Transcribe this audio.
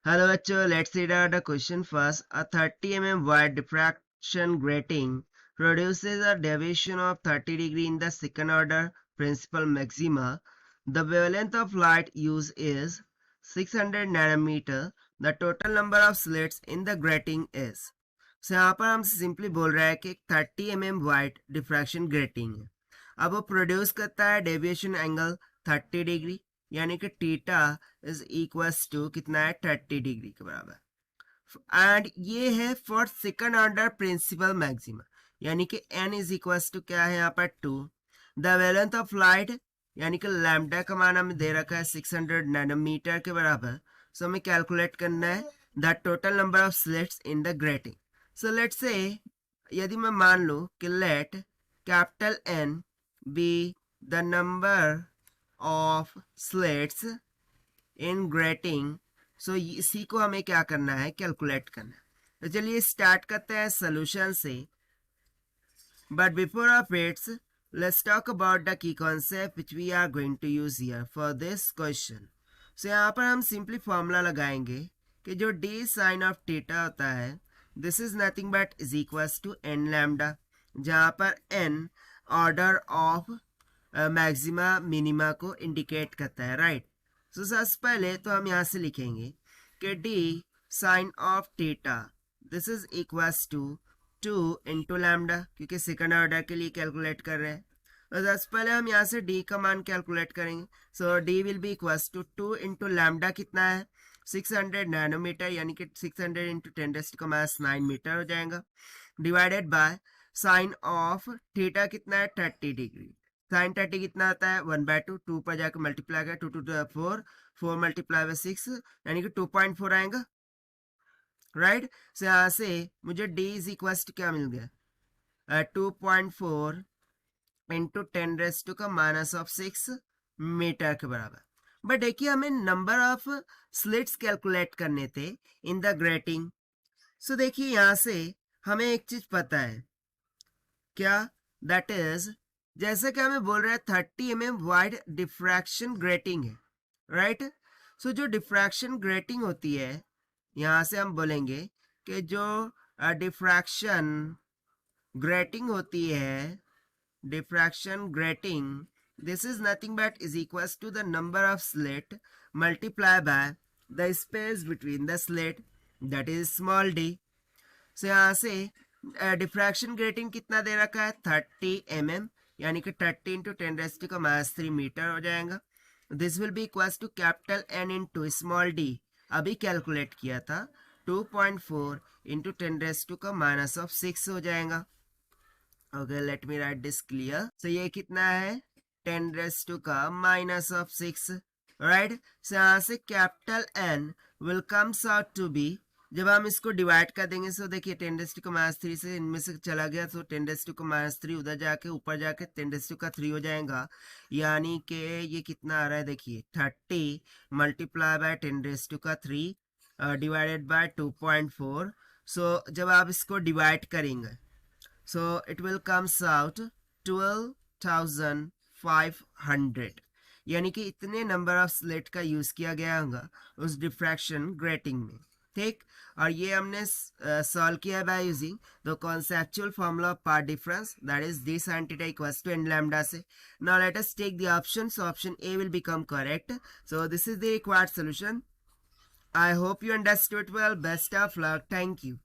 Hello bachcho, let's read out the question first. A 30 wide diffraction grating produces a deviation of 30 degree in the second order principal maxima. The wavelength of light used is 600 nanometer. The total number of slits in the grating is. So यहाँ पर हम simply बोल रहा है कि 30 wide diffraction grating है. अब वो प्रोड्यूस करता है डेविएशन एंगल 30 डिग्री, यानी कि थीटा इज इक्वल्स टू कितना है 30 डिग्री के बराबर. एंड ये है for second order principal maxima, यानी कि n इज इक्वल्स टू क्या है यहाँ पर 2. द वेवलेंथ ऑफ लाइट यानी कि लैम्डा का मान हमें दे रखा है 600 नैनोमीटर के बराबर. सो हमें कैलकुलेट करना है the total number of slits in the grating. So let's say यदि मैं मान लूँ कि let capital N be the number of slits in grating. सो इसी को हमें क्या करना है, कैलकुलेट करना है. तो चलिए स्टार्ट करते हैं सोल्यूशन से. But before of its let's talk about the key concept which we are going to use here for this question. So यहाँ पर हम सिंपली फॉर्मूला लगाएंगे कि जो डी साइन ऑफ थीटा होता है this is nothing but is equals to N lambda, जहाँ पर N order of maxima minima को इंडिकेट करता है, राइट. सो सबसे पहले तो हम यहाँ से लिखेंगे कि D sine of theta this is equals to 2 into lambda, क्योंकि सेकंड ऑर्डर के लिए कैलकुलेट कर रहे हैं. तो सबसे पहले हम यहाँ से डी का मान कैलकुलेट करेंगे. So D will be equals to 2 into lambda कितना है 600 नैनोमीटर, यानी कि 600 इंटू 10⁻⁹ मीटर हो जाएगा, divided by sine of theta कितना है 30 डिग्री. साइन 30 कितना आता है 1/2, 2 पर जाकर मल्टीप्लाई कर 2 2 4, 4 मल्टीप्लाई बाय 6 यानी कि 2.4 आएगा, राइट. सो यहाँ से मुझे d इज इक्वल टू क्या मिल गया 2.4 इंटू 10⁻⁻⁶ मीटर के बराबर. बट देखिए हमें नंबर ऑफ स्लिट्स कैलकुलेट करने थे इन द ग्रेटिंग. सो देखिए यहाँ से हमें एक चीज पता है क्या, दैट इज जैसे कि हमें बोल रहे हैं 30 वाइड डिफ्रैक्शन ग्रेटिंग है, राइट. सो जो डिफ्रैक्शन ग्रेटिंग होती है यहाँ से हम बोलेंगे कि जो डिफ्रैक्शन ग्रेटिंग होती है, diffraction grating this is nothing but is equals to the number of slit multiply by the space between the slit, that is small D. So यहाँ से डिफ्रैक्शन ग्रेटिंग कितना दे रखा है 30 यानी कि 30 इंटू 10⁻³ मीटर हो जाएगा. This will be equals to capital N into small d, अभी कैलकुलेट किया था 2.4 इंटू 10⁻⁶ हो जाएगा. Okay let me write this clear. So ये कितना है 10⁻⁶, राइट. सो यहाँ से capital N will comes out to be, जब हम इसको डिवाइड कर देंगे सो देखिए 10⁻³ से इनमें से चला गया तो 10⁻³ उधर जाके ऊपर जाके 10⁻³ हो जाएगा, यानी कि ये कितना आ रहा है देखिए 30 मल्टीप्लाई बाय 10⁻³ डिवाइडेड बाय 2.4. सो जब आप इसको डिवाइड करेंगे so it will comes out 12,500, यानी कि इतने नंबर ऑफ स्लिट का यूज किया गया होगा उस डिफ्रैक्शन ग्रेटिंग में, ठीक. और ये हमने सॉल्व किया by using the conceptual formula of path difference, that is d sine theta equals to n lambda से. Now let us take the options. Option A will become correct. So this is the required solution. I hope you understood well. Best of luck. Thank you.